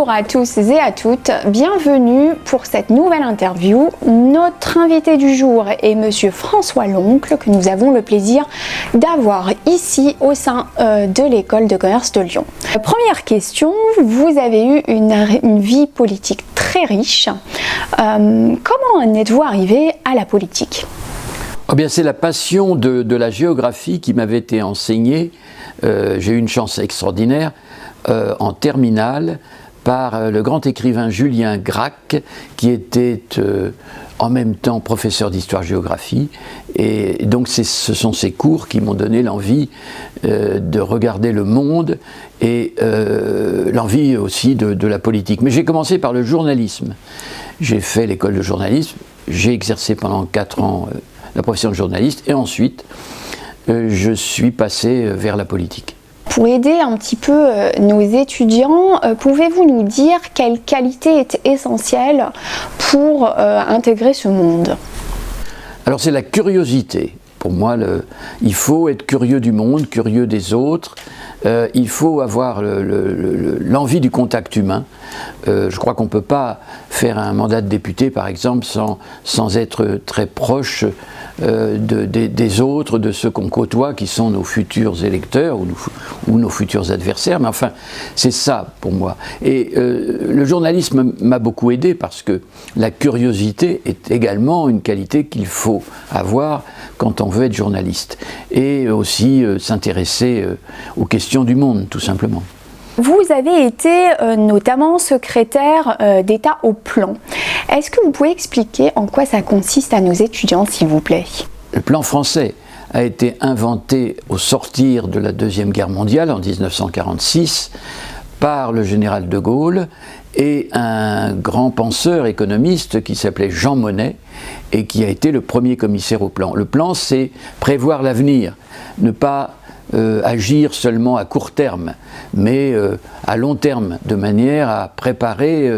Bonjour à tous et à toutes, bienvenue pour cette nouvelle interview. Notre invité du jour est Monsieur François Loncle, que nous avons le plaisir d'avoir ici au sein de l'école de commerce de Lyon. Première question, vous avez eu une vie politique très riche. Comment en êtes-vous arrivé à la politique ? Oh bien, c'est la passion de la géographie qui m'avait été enseignée. J'ai eu une chance extraordinaire en terminale par le grand écrivain Julien Gracq, qui était en même temps professeur d'histoire-géographie. Et donc ce sont ces cours qui m'ont donné l'envie de regarder le monde et l'envie aussi de la politique. Mais j'ai commencé par le journalisme. J'ai fait l'école de journalisme, j'ai exercé pendant 4 ans la profession de journaliste et ensuite je suis passé vers la politique. Pour aider un petit peu nos étudiants, pouvez-vous nous dire quelle qualité est essentielle pour intégrer ce monde ? Alors c'est la curiosité. Pour moi, il faut être curieux du monde, curieux des autres. Il faut avoir l'envie du contact humain. Je crois qu'on ne peut pas faire un mandat de député, par exemple, sans être très proche des autres, de ceux qu'on côtoie, qui sont nos futurs électeurs ou nos futurs adversaires. Mais enfin, c'est ça pour moi. Et le journalisme m'a beaucoup aidé parce que la curiosité est également une qualité qu'il faut avoir quand on veut être journaliste. Et aussi s'intéresser aux questions du monde, tout simplement. Vous avez été notamment secrétaire d'État au plan. Est-ce que vous pouvez expliquer en quoi ça consiste à nos étudiants, s'il vous plaît ? Le plan français a été inventé au sortir de la Deuxième Guerre mondiale, en 1946, par le général de Gaulle et un grand penseur économiste qui s'appelait Jean Monnet et qui a été le premier commissaire au plan. Le plan, c'est prévoir l'avenir, ne pas agir seulement à court terme, mais à long terme, de manière à préparer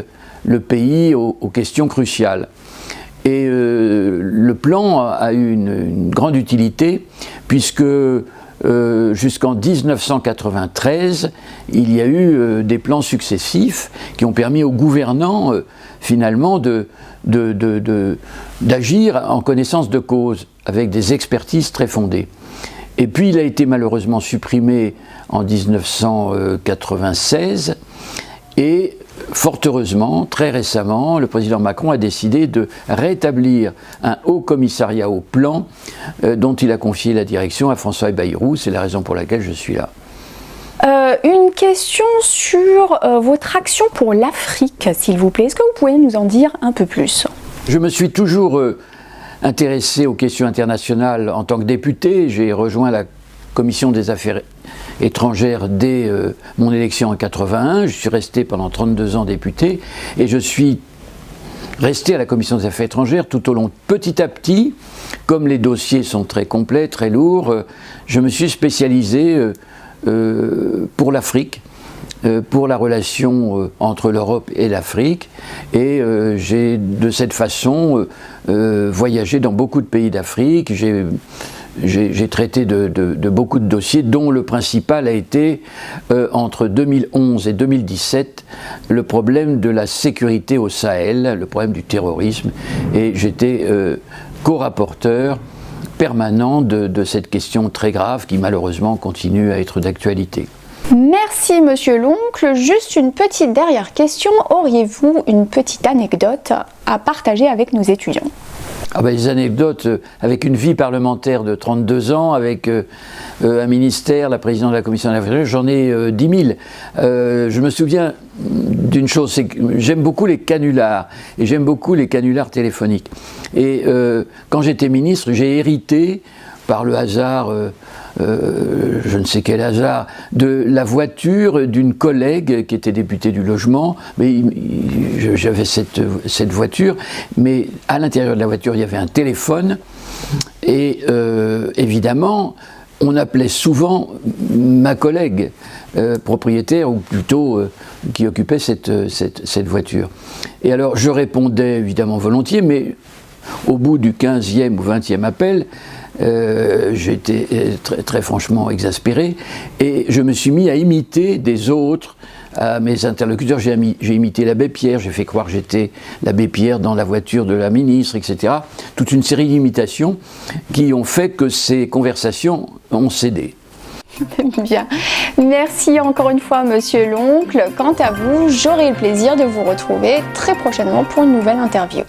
le pays aux questions cruciales. Et le plan a eu une grande utilité, puisque jusqu'en 1993, il y a eu des plans successifs qui ont permis aux gouvernants, finalement, d'agir en connaissance de cause, avec des expertises très fondées. Et puis il a été malheureusement supprimé en 1996 et fort heureusement, très récemment, le président Macron a décidé de rétablir un haut commissariat au plan dont il a confié la direction à François Bayrou. C'est la raison pour laquelle je suis là. Une question sur votre action pour l'Afrique, s'il vous plaît. Est-ce que vous pouvez nous en dire un peu plus ? Je me suis toujours intéressé aux questions internationales en tant que député. J'ai rejoint la commission des affaires étrangères dès mon élection en 1981. Je suis resté pendant 32 ans député et je suis resté à la commission des affaires étrangères tout au long. Petit à petit, comme les dossiers sont très complets, très lourds, je me suis spécialisé pour l'Afrique, pour la relation entre l'Europe et l'Afrique, et j'ai de cette façon voyagé dans beaucoup de pays d'Afrique. J'ai traité de beaucoup de dossiers, dont le principal a été, entre 2011 et 2017, le problème de la sécurité au Sahel, le problème du terrorisme, et j'étais co-rapporteur permanent de cette question très grave qui malheureusement continue à être d'actualité. Merci Monsieur Loncle. Juste une petite dernière question. Auriez-vous une petite anecdote à partager avec nos étudiants ? Des anecdotes avec une vie parlementaire de 32 ans, avec un ministère, la présidente de la commission des affaires étrangères, j'en ai 10 000. Je me souviens d'une chose, c'est que j'aime beaucoup les canulars, et j'aime beaucoup les canulars téléphoniques. Et quand j'étais ministre, j'ai hérité, par le hasard, je ne sais quel hasard, de la voiture d'une collègue qui était députée du logement. Mais j'avais cette voiture, mais à l'intérieur de la voiture, il y avait un téléphone. Et évidemment, on appelait souvent ma collègue propriétaire, ou plutôt qui occupait cette voiture. Et alors, je répondais évidemment volontiers, mais au bout du 15e ou 20e appel, j'étais très franchement exaspéré et je me suis mis à imiter des autres à mes interlocuteurs. J'ai imité l'abbé Pierre, j'ai fait croire que j'étais l'abbé Pierre dans la voiture de la ministre, etc. Toute une série d'imitations qui ont fait que ces conversations ont cédé. Bien. Merci encore une fois, Monsieur l'oncle. Quant à vous, j'aurai le plaisir de vous retrouver très prochainement pour une nouvelle interview.